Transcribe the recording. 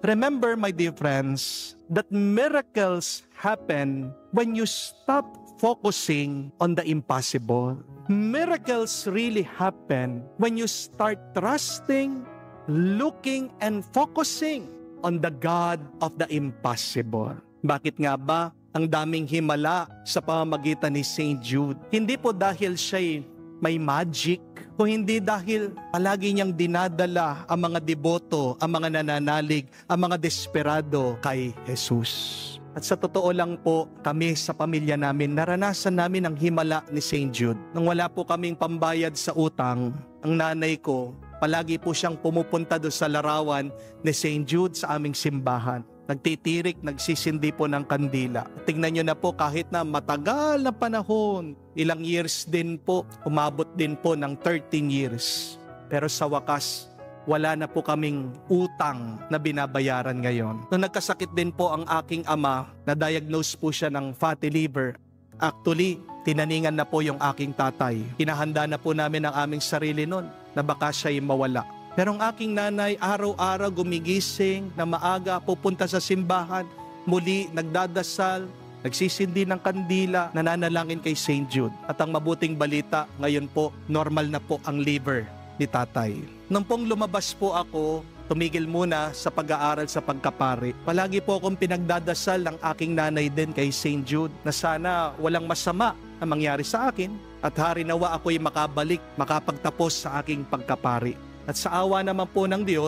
Remember, my dear friends, that miracles happen when you stop focusing on the impossible. Miracles really happen when you start trusting, looking, and focusing on the God of the impossible. Bakit nga ba ang daming himala sa pamamagitan ni St. Jude? Hindi po dahil siya'y may magic, o hindi dahil palagi niyang dinadala ang mga deboto, ang mga nananalig, ang mga desperado kay Jesus. At sa totoo lang po, kami sa pamilya namin, naranasan namin ang himala ni St. Jude. Nang wala po kaming pambayad sa utang, ang nanay ko, palagi po siyang pumupunta doon sa larawan ni St. Jude sa aming simbahan. Nagtitirik, nagsisindi po ng kandila. Tingnan nyo na po, kahit na matagal na panahon, ilang years din po, umabot din po ng 13 years. Pero sa wakas, wala na po kaming utang na binabayaran ngayon. Nung nagkasakit din po ang aking ama, na-diagnose po siya ng fatty liver. Actually, tinaningan na po yung aking tatay. Hinahanda na po namin ang aming sarili nun na baka siya'y mawala. Pero ang aking nanay, araw-araw gumigising na maaga, pupunta sa simbahan, muli nagdadasal, nagsisindi ng kandila, nananalangin kay St. Jude. At ang mabuting balita, ngayon po, normal na po ang liver ni tatay. Nung pong lumabas po ako, tumigil muna sa pag-aaral sa pagkapari. Palagi po akong pinagdadasal ng aking nanay din kay St. Jude na sana walang masama na mangyari sa akin at hari nawa ako'y makabalik, makapagtapos sa aking pagkapari. At sa awa naman po ng Diyos,